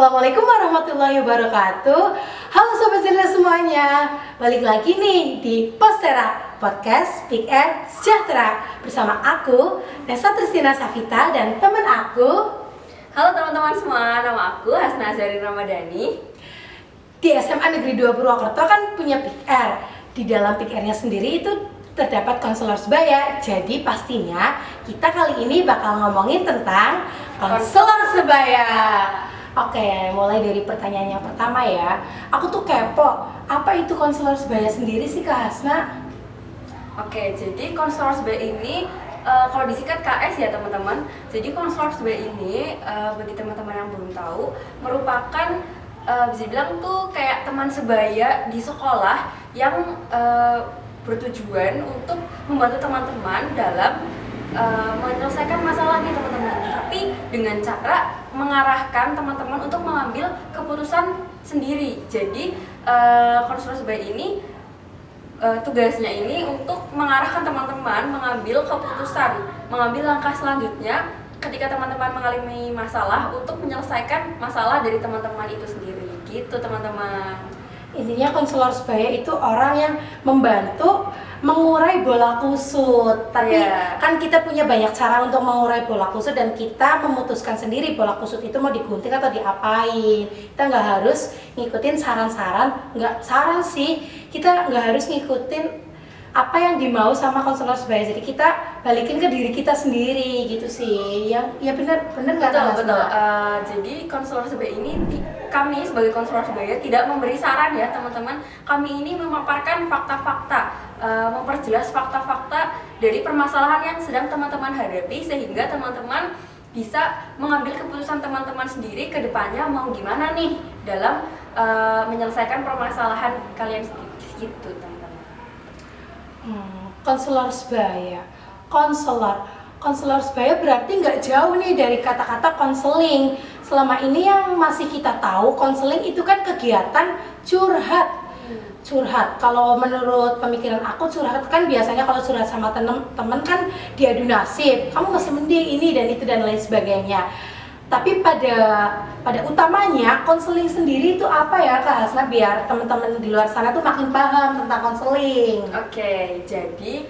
Assalamualaikum warahmatullahi wabarakatuh. Halo Sobat Zendra semuanya, balik lagi nih di Postera Podcast Pick and Sejahtera bersama aku Nesa Tristina Safita dan teman aku. Halo teman-teman semua, nama aku Hasna Azarin Ramadhani. Di SMA Negeri 2 Purwokerto kan punya Pick R. Di dalam Pick R-nya sendiri itu terdapat konselor sebaya. Jadi pastinya kita kali ini bakal ngomongin tentang konselor sebaya. Oke, mulai dari pertanyaan yang pertama ya. Aku tuh kepo, apa itu konselor sebaya sendiri sih Kak Hasna? Oke, jadi konselor sebaya ini kalau disingkat KS ya teman-teman. Jadi konselor sebaya ini bagi teman-teman yang belum tahu merupakan bisa dibilang tuh kayak teman sebaya di sekolah yang bertujuan untuk membantu teman-teman dalam menyelesaikan masalah nih teman-teman. Tapi dengan cara mengarahkan teman-teman untuk mengambil keputusan sendiri. Jadi konselor sebaya ini tugasnya ini untuk mengarahkan teman-teman mengambil keputusan, mengambil langkah selanjutnya ketika teman-teman mengalami masalah untuk menyelesaikan masalah dari teman-teman itu sendiri. Gitu teman-teman. Intinya konselor sebaya itu orang yang membantu mengurai bola kusut. Tapi kan kita punya banyak cara untuk mengurai bola kusut dan kita memutuskan sendiri bola kusut itu mau digunting atau diapain. Kita nggak harus ngikutin saran-saran, nggak saran sih. Kita nggak harus ngikutin apa yang dimau sama konselor sebaya. Jadi kita balikin ke diri kita sendiri gitu sih. Ya benar nggak tahu. Betul. Jadi konselor sebaya ini kami sebagai konselor sebaya tidak memberi saran ya teman-teman. Kami ini memaparkan fakta-fakta, memperjelas fakta-fakta dari permasalahan yang sedang teman-teman hadapi sehingga teman-teman bisa mengambil keputusan teman-teman sendiri ke depannya mau gimana nih dalam menyelesaikan permasalahan kalian sendiri gitu teman-teman. Konselor sebaya, konselor sebaya berarti nggak jauh nih dari kata-kata konseling. Selama ini yang masih kita tahu konseling itu kan kegiatan curhat. Kalau menurut pemikiran aku curhat kan biasanya kalau curhat sama temen kan diadu nasib, kamu masih mending ini dan itu dan lain sebagainya. Tapi pada utamanya konseling sendiri itu apa ya Kak Hasna, biar teman-teman di luar sana tuh makin paham tentang konseling. Oke, jadi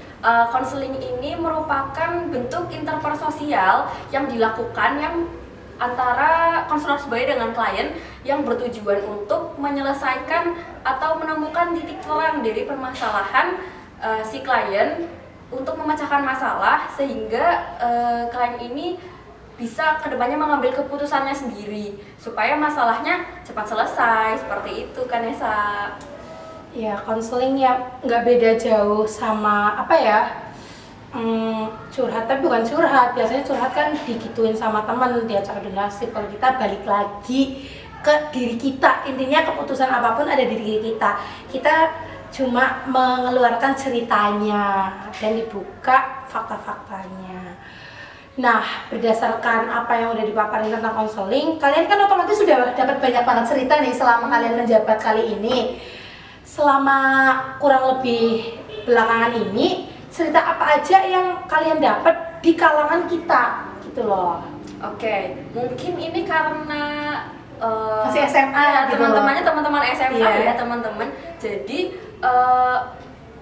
konseling ini merupakan bentuk interpersosial yang dilakukan yang antara konselor sebaya dengan klien yang bertujuan untuk menyelesaikan atau menemukan titik terang dari permasalahan si klien untuk memecahkan masalah sehingga klien ini bisa kedepannya mengambil keputusannya sendiri supaya masalahnya cepat selesai, seperti itu kan Nesa. Ya, konseling ya nggak beda jauh sama apa ya, curhat, tapi bukan curhat. Biasanya curhat kan digituin sama teman, diajak adu nasib. Kalau kita balik lagi ke diri kita, intinya keputusan apapun ada di diri kita. Kita cuma mengeluarkan ceritanya dan dibuka fakta-faktanya. Nah, berdasarkan apa yang udah dipaparin tentang konseling, kalian kan otomatis sudah dapat banyak banget cerita nih selama kalian menjabat kali ini. Selama kurang lebih belakangan ini, cerita apa aja yang kalian dapat di kalangan kita gitu loh. Oke, mungkin ini karena masih SMA ya, gitu teman-teman SMA ya teman-teman. Jadi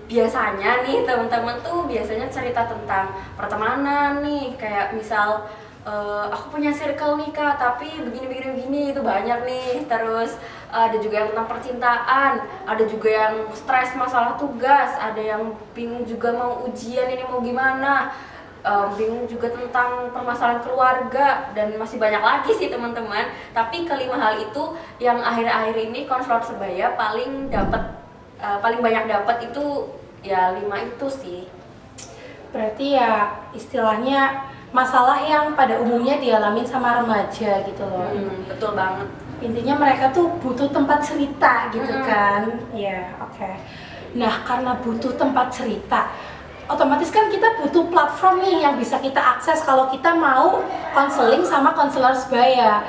biasanya nih teman-teman tuh biasanya cerita tentang pertemanan nih, kayak misal aku punya circle nih Kak, tapi begini itu banyak nih. Terus ada juga yang tentang percintaan, ada juga yang stres masalah tugas, ada yang bingung juga mau ujian ini mau gimana, bingung juga tentang permasalahan keluarga, dan masih banyak lagi sih teman-teman. Tapi kelima hal itu yang akhir-akhir ini konselor sebaya paling banyak dapat itu ya 5 itu sih. Berarti ya istilahnya masalah yang pada umumnya dialamin sama remaja gitu loh. Betul banget. Intinya mereka tuh butuh tempat cerita gitu kan. Ya, oke. Nah, karena butuh tempat cerita, otomatis kan kita butuh platform nih yang bisa kita akses kalau kita mau konseling sama konselor sebaya.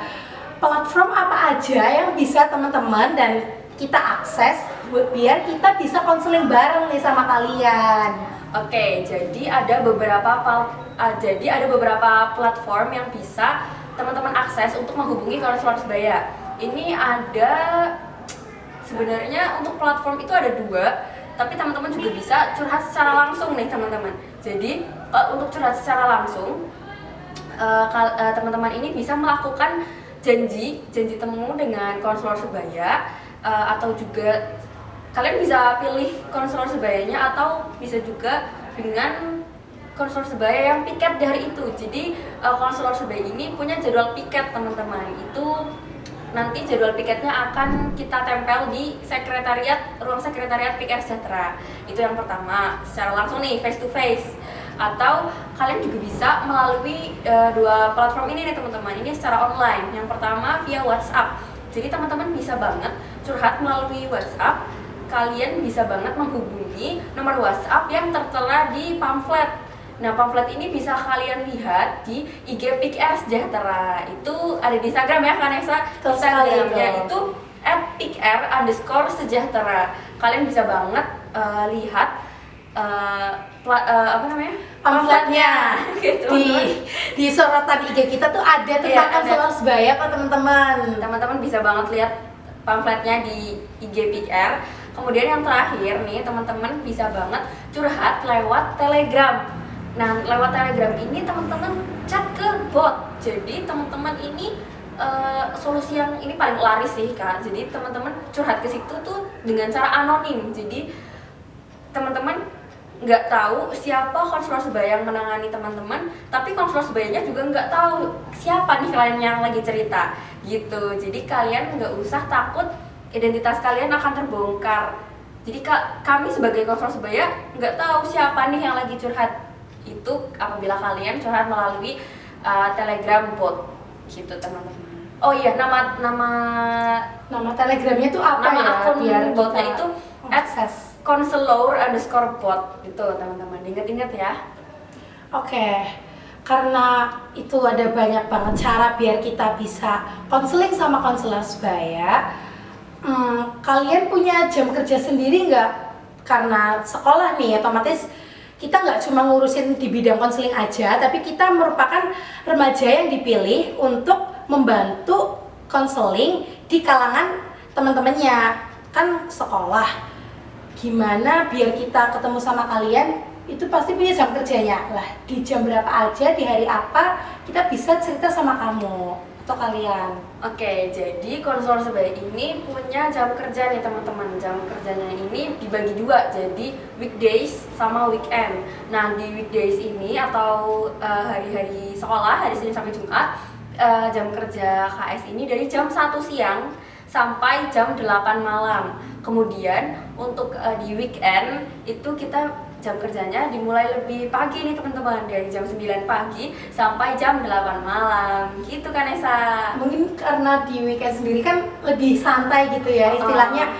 Platform apa aja yang bisa teman-teman dan kita akses biar kita bisa konseling bareng nih sama kalian. Oke, jadi ada beberapa platform yang bisa teman-teman akses untuk menghubungi konselor sebaya. ini ada sebenarnya untuk platform itu ada 2, tapi teman-teman juga bisa curhat secara langsung nih teman-teman. Jadi untuk curhat secara langsung teman-teman ini bisa melakukan janji temu dengan konselor sebaya, atau juga kalian bisa pilih konselor sebayanya atau bisa juga dengan konselor sebaya yang piket di hari itu. Jadi konselor sebaya ini punya jadwal piket teman-teman. Itu nanti jadwal piketnya akan kita tempel di ruang sekretariat PKR Sejahtera. Itu yang pertama, secara langsung nih, face to face. Atau kalian juga bisa melalui 2 platform ini nih teman-teman. Ini secara online. Yang pertama via WhatsApp. Jadi teman-teman bisa banget curhat melalui WhatsApp. Kalian bisa banget menghubungi nomor WhatsApp yang tertera di pamflet. Nah, pamflet ini bisa kalian lihat di IG PKR Sejahtera. Itu ada di Instagram ya, Vanessa. Instagramnya itu @pkr_sejahtera. Kalian bisa banget lihat pamfletnya gitu. Di sorotan IG kita tuh ada tentang konselor sebaya kok teman-teman. Teman-teman bisa banget lihat pamfletnya di IG PKR. Kemudian yang terakhir nih, teman-teman bisa banget curhat lewat Telegram. Nah, lewat Telegram ini teman-teman chat ke bot. Jadi teman-teman ini solusi yang ini paling laris sih Kak. Jadi teman-teman curhat ke situ tuh dengan cara anonim. Jadi teman-teman nggak tahu siapa konselor sebaya yang menangani teman-teman, tapi konselor sebayanya juga nggak tahu siapa nih klien yang lagi cerita gitu. Jadi kalian nggak usah takut identitas kalian akan terbongkar. Jadi kami sebagai konselor sebaya nggak tahu siapa nih yang lagi curhat. Itu apabila kalian curhat melalui Telegram bot gitu teman-teman. Oh iya, nama Telegramnya itu apa nama ya? akun Biar botnya kita itu akses. @conselor_bot gitu teman-teman. Ingat-ingat ya. Oke, karena itu ada banyak banget cara biar kita bisa konseling sama konselor sebaya. Kalian punya jam kerja sendiri nggak? Karena sekolah nih, otomatis kita nggak cuma ngurusin di bidang konseling aja, tapi kita merupakan remaja yang dipilih untuk membantu konseling di kalangan teman-temannya. Kan sekolah, gimana biar kita ketemu sama kalian itu pasti punya jam kerjanya lah. Di jam berapa aja, di hari apa kita bisa cerita sama kamu atau kalian. Oke, jadi konselor sebaya ini punya jam kerja nih teman-teman. Jam kerjanya ini dibagi 2, jadi weekdays sama weekend. Nah, di weekdays ini atau hari-hari sekolah, hari Senin sampai Jumat, jam kerja KS ini dari jam 1 siang sampai jam 8 malam. Kemudian untuk di weekend itu kita jam kerjanya dimulai lebih pagi nih teman-teman, dari jam 9 pagi sampai jam 8 malam gitu kan Esa. Mungkin karena di weekend sendiri kan lebih santai gitu ya, istilahnya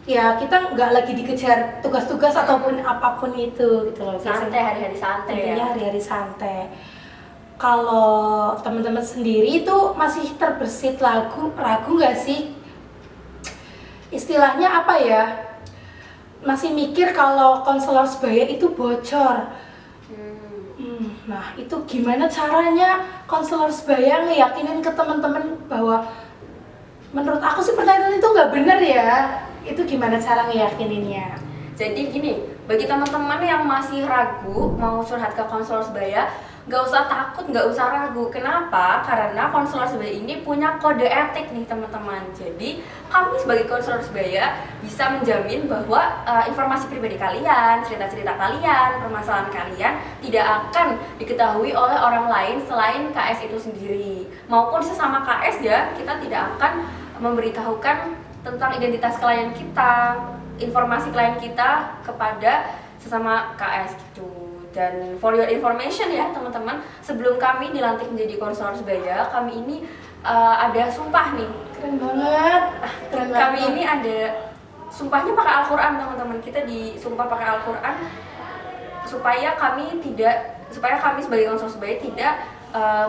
ya kita nggak lagi dikejar tugas-tugas ataupun apapun itu gitu loh. Santai, hari-hari santai ya. Hari-hari santai. Kalau teman-teman sendiri itu masih terbersit ragu nggak sih? Istilahnya apa ya? Masih mikir kalau konselor sebaya itu bocor. Nah, itu gimana caranya konselor sebaya ngeyakinin ke teman-teman bahwa menurut aku sih pertanyaan itu nggak benar ya. Itu gimana cara ngeyakininnya? Jadi gini, bagi teman-teman yang masih ragu mau curhat ke konselor sebaya, nggak usah takut, nggak usah ragu. Kenapa? Karena konselor sebaya ini punya kode etik nih teman-teman. Jadi kami sebagai konselor sebaya bisa menjamin bahwa informasi pribadi kalian, cerita-cerita kalian, permasalahan kalian tidak akan diketahui oleh orang lain selain KS itu sendiri. Maupun sesama KS ya, kita tidak akan memberitahukan tentang identitas klien kita, informasi klien kita kepada sesama KS gitu. Dan for your information ya teman-teman, sebelum kami dilantik menjadi konselor sebaya, kami ini ada sumpah nih. Keren banget. Kami ini ada sumpahnya pakai Al-Quran teman-teman. Kita disumpah pakai Al-Quran supaya kami sebagai konselor sebaya tidak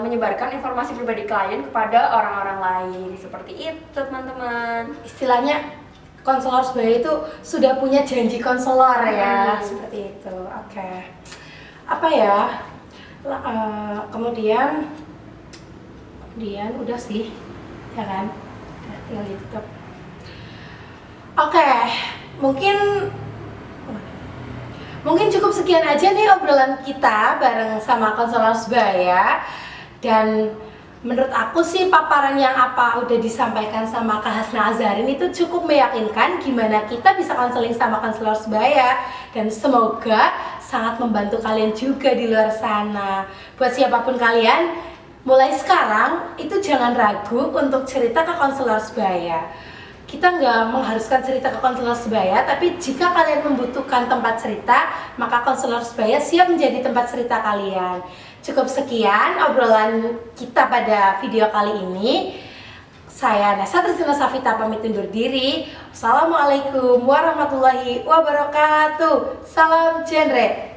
menyebarkan informasi pribadi klien kepada orang-orang lain. Seperti itu teman-teman. Istilahnya konselor sebaya itu sudah punya janji konselor ya, seperti itu. Oke. Apa ya? Kemudian udah sih, ya kan? tinggal ditutup. Oke, mungkin cukup sekian aja nih obrolan kita bareng sama konselor sebaya. Dan menurut aku sih paparan yang apa udah disampaikan sama Kak Hasna Azarin itu cukup meyakinkan gimana kita bisa konseling sama konselor sebaya. Dan semoga sangat membantu kalian juga di luar sana. Buat siapapun kalian, mulai sekarang itu jangan ragu untuk cerita ke konselor sebaya. Kita nggak mengharuskan cerita ke konselor sebaya, tapi jika kalian membutuhkan tempat cerita, maka konselor sebaya siap menjadi tempat cerita kalian. Cukup sekian obrolan kita pada video kali ini. Saya Nessa Tristina Safita pamit undur diri. Assalamualaikum warahmatullahi wabarakatuh. Salam genre.